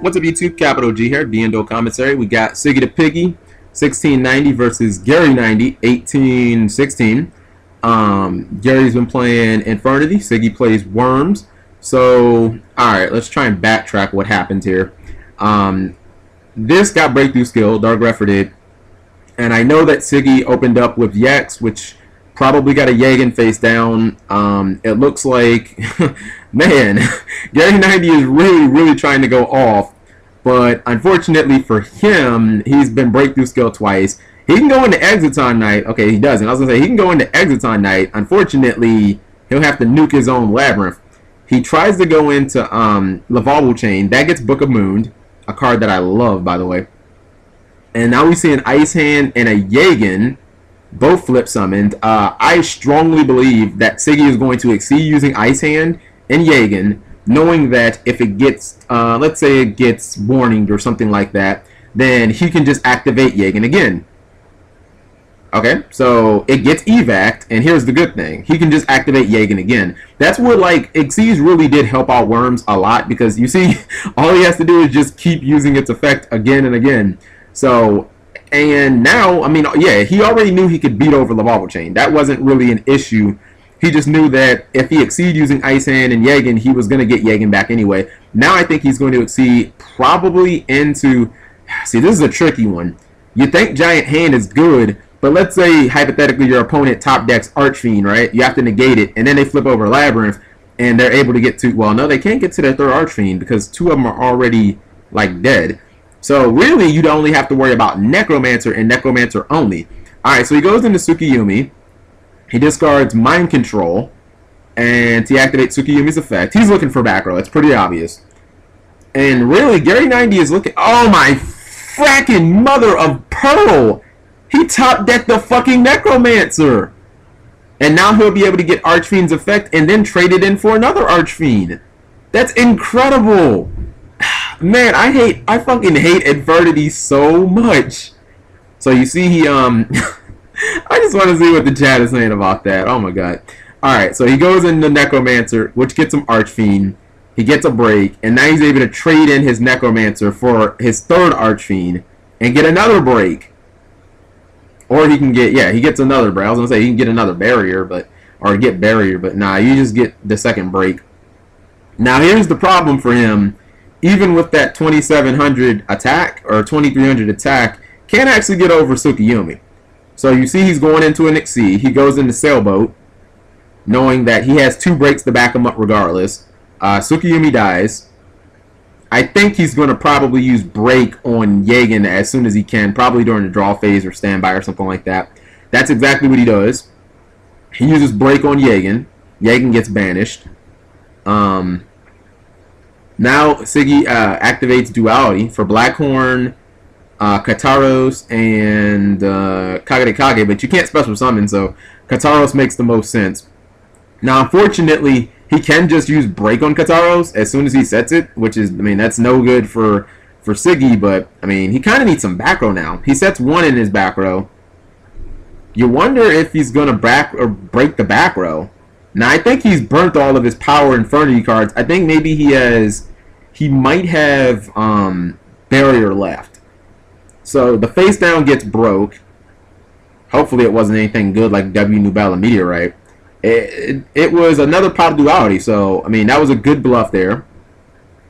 What's up, YouTube? Capital G here, D&O Commissary. We got Siggy the Piggy, 1690 versus Gary 90, 1816. Gary's been playing Infernity. Siggy plays Worms. So, alright, let's try and backtrack what happened here. This got breakthrough skill, Dark Grepher did. And I know that Siggy opened up with Yex, which probably got a Yagan face down. It looks like, man, Gary 90 is really trying to go off. But unfortunately for him, he's been breakthrough skill twice. He can go into Exiton Knight. Okay, he doesn't. I was going to say, he can go into Exiton Knight. Unfortunately, he'll have to nuke his own Labyrinth. He tries to go into Lavalval Chain. That gets Book of Moon, a card that I love, by the way. And now we see an Ice Hand and a Yagan, both flip summoned. I strongly believe that Siggy is going to exceed using Ice Hand and Yagan, knowing that if it gets, let's say it gets warninged or something like that, then he can just activate Yagan again. Okay, so it gets evac'd, and here's the good thing. He can just activate Yagan again. That's what, like, Xyz really did help out Worms a lot, because you see, all he has to do is just keep using its effect again and again. So, and now, I mean, yeah, he already knew he could beat over Lavalval Chain. That wasn't really an issue. He just knew that if he exceeded using Ice Hand and Yagan, he was going to get Yagan back anyway. Now I think he's going to exceed probably into... See, this is a tricky one. You think Giant Hand is good, but let's say, hypothetically, your opponent top decks Archfiend, right? You have to negate it, and then they flip over Labyrinth, and they're able to get to... Well, no, they can't get to their third Archfiend, because two of them are already, like, dead. So, really, you'd only have to worry about Necromancer and Necromancer only. Alright, so he goes into Tsukiyumi. He discards Mind Control, and he activates Tsukiyumi's effect. He's looking for back row. It's pretty obvious. And really, Gary 90 is looking... Oh my fracking mother of pearl! He top decked the fucking Necromancer! And now he'll be able to get Archfiend's effect and then trade it in for another Archfiend. That's incredible! Man, I fucking hate Infernity so much. So you see he, I just want to see what the chat is saying about that. Oh my god. Alright, so he goes into Necromancer, which gets him Archfiend. He gets a break, and now he's able to trade in his Necromancer for his third Archfiend and get another break. Or he can get, yeah, he gets another break. I was going to say he can get another barrier, but, or get barrier, but nah, you just get the second break. Now here's the problem for him. Even with that 2700 attack, or 2300 attack, can't actually get over Tsukiyumi. So you see he's going into an Xyz. He goes into Sailboat, knowing that he has two breaks to back him up regardless. Tsukiyumi dies. I think he's going to probably use Break on Yagan as soon as he can, probably during the draw phase or standby or something like that. That's exactly what he does. He uses Break on Yagan. Yagan gets banished. Now Siggy activates Duality for Blackhorn, Kataros, and Kage, but you can't special summon, so Kataros makes the most sense. Now, unfortunately, he can just use Break on Kataros as soon as he sets it, which is, I mean, that's no good for Siggy, but, I mean, he kind of needs some back row now. He sets one in his back row. You wonder if he's going to break the back row. Now, I think he's burnt all of his Power Infernity cards. I think maybe he might have Barrier left. So, the face down gets broke. Hopefully it wasn't anything good like W Nubella Meteorite. It was another pot of Duality, so, I mean, that was a good bluff there.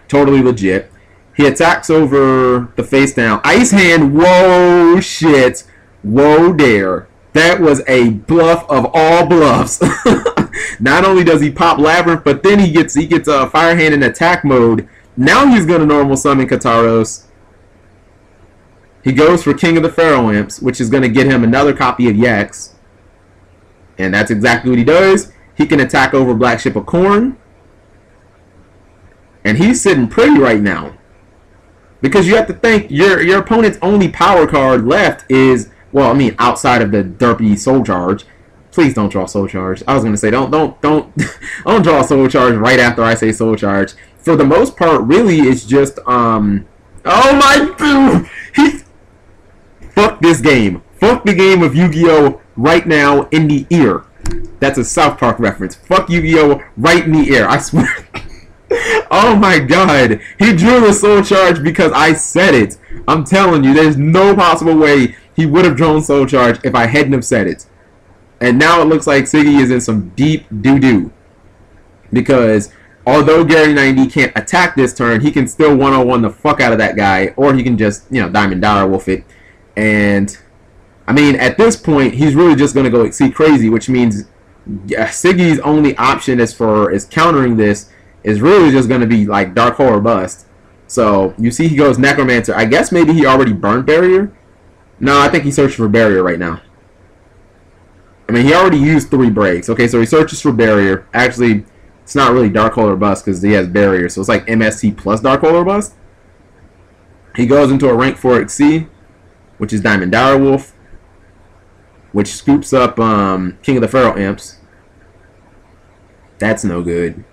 Totally legit. He attacks over the face down. Ice Hand, whoa, shit. Whoa, there. That was a bluff of all bluffs. Not only does he pop Labyrinth, but then he gets a Fire Hand in attack mode. Now he's going to normal summon Kataros. He goes for King of the Pharaoh Imps, which is going to get him another copy of Yex. And that's exactly what he does. He can attack over Black Ship of Corn. And he's sitting pretty right now. Because you have to think, your opponent's only power card left is, well, I mean, outside of the derpy Soul Charge. Please don't draw Soul Charge. I was going to say, don't draw Soul Charge right after I say Soul Charge. For the most part, really, it's just, oh my, fuck this game. Fuck the game of Yu-Gi-Oh! Right now in the ear. That's a South Park reference. Fuck Yu-Gi-Oh! Right in the ear. I swear. Oh my god. He drew the soul charge because I said it. I'm telling you, there's no possible way he would have drawn soul charge if I hadn't have said it. And now it looks like Siggy is in some deep doo-doo. Because although Gary 90 can't attack this turn, he can still 101 the fuck out of that guy. Or he can just, you know, Diamond Dollar Wolf it. And, I mean, at this point, he's really just going to go Exceed Crazy, which means Siggy's only option as countering this is really just going to be, like, Dark Hole or Bust. So, you see he goes Necromancer. I guess maybe he already burned Barrier? No, I think he's searching for Barrier right now. I mean, he already used 3 breaks. Okay, so he searches for Barrier. Actually, it's not really Dark Hole or Bust because he has Barrier. So it's like MST plus Dark Hole or Bust. He goes into a rank 4 Exceed, which is Diamond Dire Wolf, which scoops up King of the Pharaoh Imps. That's no good.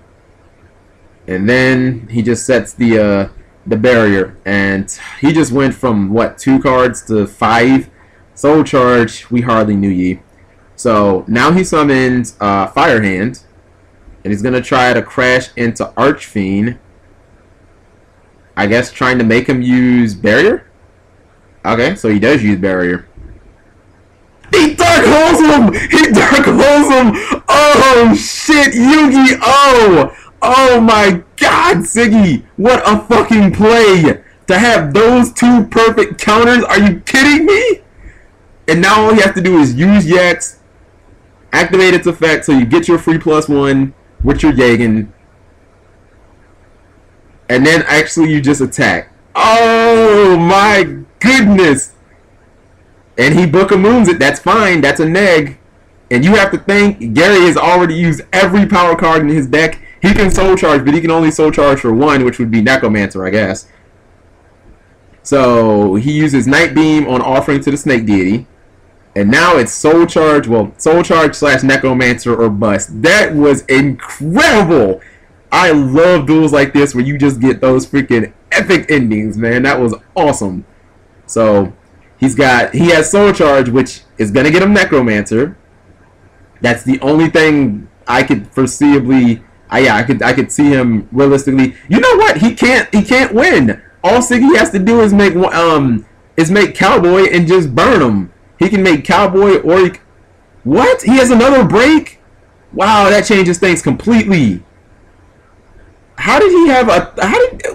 And then he just sets the Barrier, and he just went from what, 2 cards to 5 Soul Charge. We hardly knew ye. So now he summons Fire Hand, and he's gonna try to crash into Archfiend. I guess trying to make him use Barrier. Okay, so he does use Barrier. He Dark Holes him! He Dark Holes him! Oh shit, Yu-Gi-Oh! Oh my god, Siggy! What a fucking play! To have those 2 perfect counters, are you kidding me? And now all you have to do is use Yex, activate its effect so you get your free +1 with your Yagen, and then actually you just attack. Oh my goodness! And he Book of Moons it. That's fine. That's a neg. And you have to think Gary has already used every power card in his deck. He can Soul Charge, but he can only Soul Charge for 1, which would be Necromancer, I guess. So he uses Night Beam on Offering to the Snake Deity. And now it's Soul Charge, well, Soul Charge / Necromancer or Bust. That was incredible! I love duels like this where you just get those freaking epic endings, man. That was awesome. So he has Soul Charge, which is gonna get him Necromancer. That's the only thing I could foreseeably, I could see him realistically. You know what? He can't win. All Siggy has to do is make Cowboy and just burn him. He can make Cowboy or what? He has another break? Wow, that changes things completely. How did he have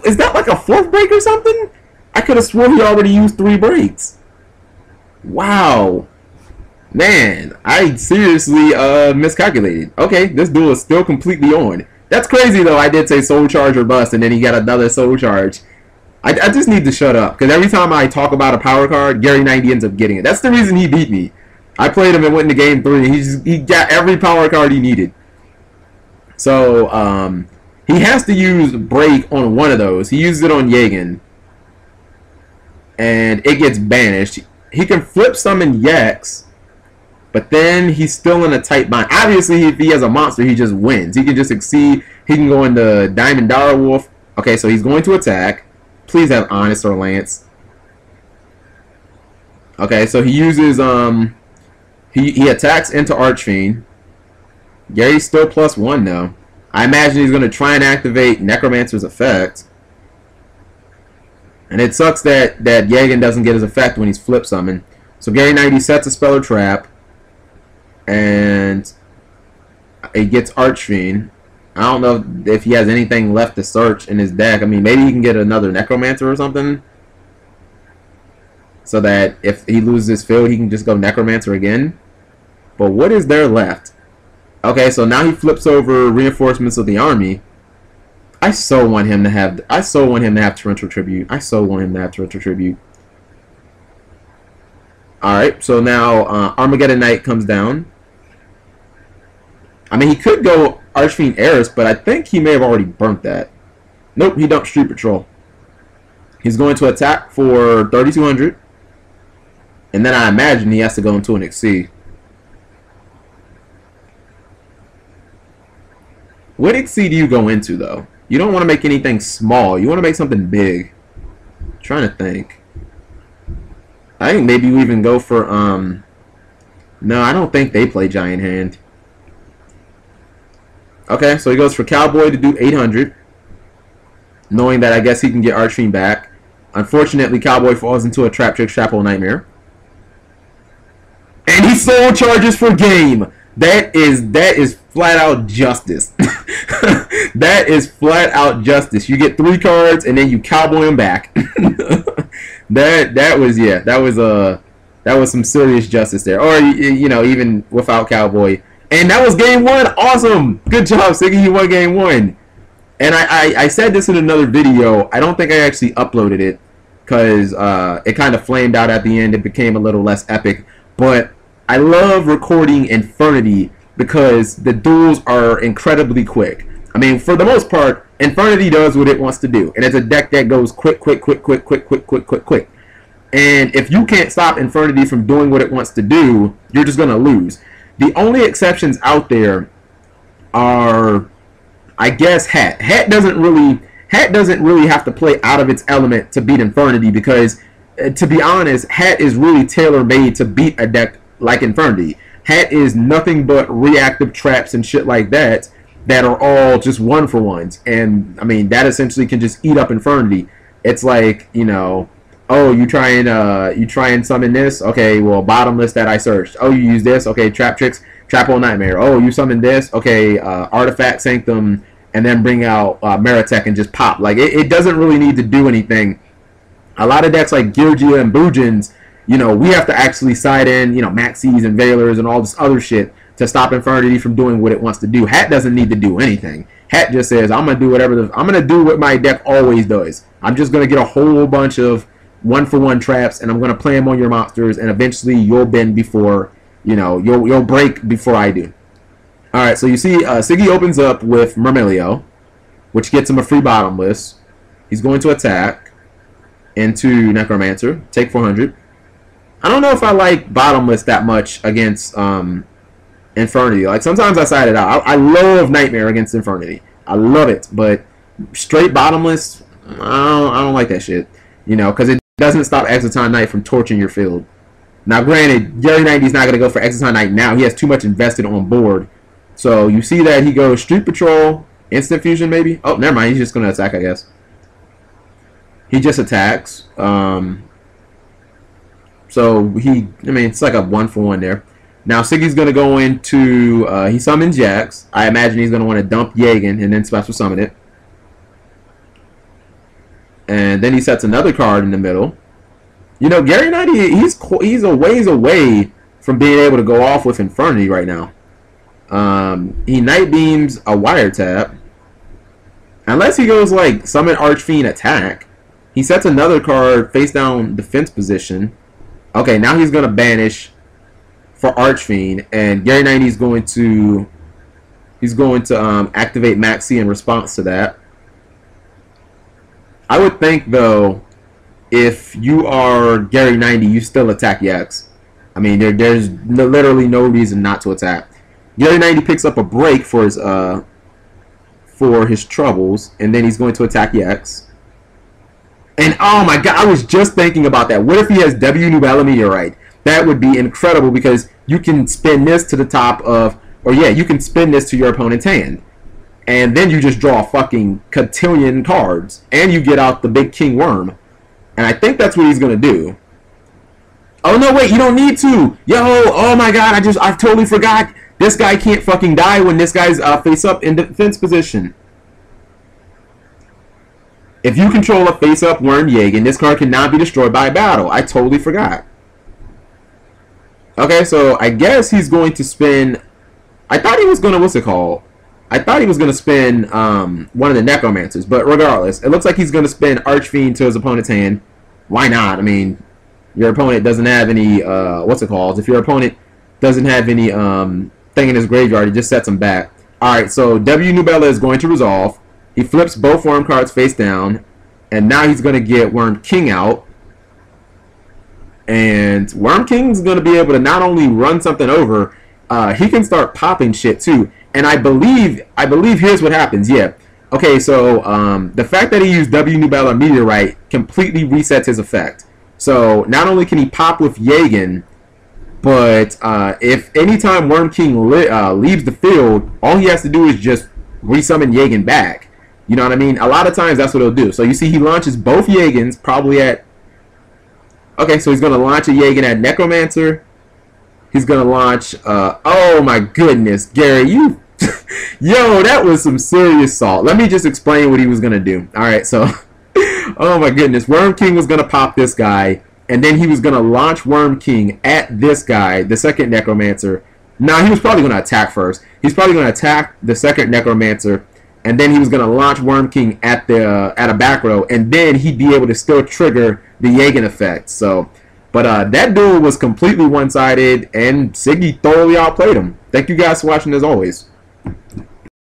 is that like a 4th break or something? I could have sworn he already used 3 breaks. Wow. Man, I seriously miscalculated. Okay, this duel is still completely on. That's crazy though. I did say Soul Charge or Bust and then he got another Soul Charge. I just need to shut up because every time I talk about a power card, Gary 90 ends up getting it. That's the reason he beat me. I played him and went into game 3. He got every power card he needed. So he has to use Break on one of those. He uses it on Yagen, and it gets banished. He can flip summon Yex, but then he's still in a tight bind. Obviously, if he has a monster, he just wins. He can just Exceed. He can go into Diamond Dollar Wolf. Okay, so he's going to attack. Please have Honest or Lance. Okay, so he uses he attacks into Archfiend. Gary's still +1 though. I imagine he's gonna try and activate Necromancer's effect. And it sucks that Yagen doesn't get his effect when he's flip summoned. So Gary 90 sets a spell or trap, and he gets Archfiend. I don't know if he has anything left to search in his deck. I mean, maybe he can get another Necromancer or something, so that if he loses his field, he can just go Necromancer again. But what is there left? Okay, so now he flips over Reinforcements of the Army. I so want him to have Torrential Tribute. Alright, so now Armageddon Knight comes down. I mean, he could go Archfiend Eris, but I think he may have already burnt that. Nope, he dumped Street Patrol. He's going to attack for 3,200. And then I imagine he has to go into an Exceed. What Exceed do you go into, though? You don't want to make anything small. You want to make something big. I'm trying to think. I think maybe we even go for, no, I don't think they play Giant Hand. Okay, so he goes for Cowboy to do 800. knowing that I guess he can get Archfiend back. Unfortunately, Cowboy falls into a Trap Trick Trap Hole Nightmare. And he soul charges for game. That is flat out justice. That is flat out justice. You get 3 cards and then you cowboy them back. that was some serious justice there. Or you know, even without cowboy. And that was game 1. Awesome. Good job, Siggy. You won game 1. And I said this in another video. I don't think I actually uploaded it because it kind of flamed out at the end. It became a little less epic. But I love recording Infernity because the duels are incredibly quick. I mean, for the most part, Infernity does what it wants to do. And it's a deck that goes quick. And if you can't stop Infernity from doing what it wants to do, you're just going to lose. The only exceptions out there are, I guess, Hat. Hat doesn't really have to play out of its element to beat Infernity because, to be honest, Hat is really tailor-made to beat a deck like Infernity. Hat is nothing but reactive traps and shit like that are all just 1-for-1s. And, I mean, that essentially can just eat up Infernity. It's like, you know, oh, you try and summon this? Okay, well, bottomless that I searched. Oh, you use this? Okay, Trap Tricks, Trap Hole Nightmare. Oh, you summon this? Okay, Artifact Sanctum, and then bring out Meritech and just pop. Like, it doesn't really need to do anything. A lot of decks like Gilgia and Bujins, you know, we have to actually side in, you know, Maxis and Veilers and all this other shit to stop Infernity from doing what it wants to do. Hat doesn't need to do anything. Hat just says, I'm gonna do I'm gonna do what my deck always does. I'm just gonna get a whole bunch of 1-for-1 traps, and I'm gonna play them on your monsters, and eventually you'll bend before, you know, you'll break before I do. All right, so you see, Siggy opens up with Myrmilio, which gets him a free bottomless. He's going to attack into Necromancer, take 400. I don't know if I like bottomless that much against Infernity. Like, sometimes I side it out. I love Nightmare against Infernity. I love it, but straight bottomless, I don't like that shit. You know, because it doesn't stop Exciton Knight from torching your field. Now, granted, Gary 90 is not going to go for Exciton Knight now. He has too much invested on board. So, you see that he goes Street Patrol, Instant Fusion, maybe? Oh, never mind. He's just going to attack, I guess. He just attacks. So, it's like a 1-for-1 there. Now, Siggy's going to go into, he summons Jax. I imagine he's going to want to dump Yagan and then special summon it. And then he sets another card in the middle. You know, Gary 90, he's a ways away from being able to go off with Infernity right now. He Night Beams a Wiretap. Unless he goes like Summon Archfiend Attack. He sets another card face down defense position. Okay, now he's going to banish for Archfiend. And Gary 90 is going to activate Maxi in response to that. I would think, though, if you are Gary 90, you still attack Yax. I mean, there's literally no reason not to attack. Gary 90 picks up a break for his troubles, and then he's going to attack Yax. And, oh my god, I was just thinking about that. What if he has W Nubella Meteorite? That would be incredible, because you can spin this to the top of, or yeah, you can spin this to your opponent's hand. And then you just draw a fucking cotillion cards. And you get out the big King Worm. And I think that's what he's going to do. Oh, no, wait, you don't need to. Yo, oh my god, I totally forgot. This guy can't fucking die when this guy's face up in defense position. If you control a face up Worm Yagan, this card cannot be destroyed by a battle. I totally forgot. Okay, so I guess he's going to spin. I thought he was going to, what's it called? I thought he was going to spin one of the Necromancers, but regardless, it looks like he's going to spin Archfiend to his opponent's hand. Why not? I mean, your opponent doesn't have any, what's it called? If your opponent doesn't have any thing in his graveyard, he just sets him back. Alright, so W Nubella is going to resolve. He flips both Worm cards face down, and now he's going to get Worm King out. And Worm King's going to be able to not only run something over, he can start popping shit too. And I believe here's what happens. Yeah. Okay, so the fact that he used W Nubella Meteorite completely resets his effect. So not only can he pop with Yagan, but if anytime Worm King leaves the field, all he has to do is just resummon Yagan back. You know what I mean? A lot of times that's what he'll do. So you see he launches both Yagans probably at... Okay, so he's going to launch a Yagan at Necromancer. He's going to launch... oh my goodness, Gary, you... Yo, that was some serious salt. Let me just explain what he was going to do. Alright, so... oh my goodness, Worm King was going to pop this guy. And then he was going to launch Worm King at this guy, the second Necromancer. Now, he was probably going to attack first. He's probably going to attack the second Necromancer. And then he was going to launch Worm King at a back row, and then he'd be able to still trigger the Yagan effect. So, but that duel was completely one-sided, and Siggy thoroughly outplayed him. Thank you guys for watching as always.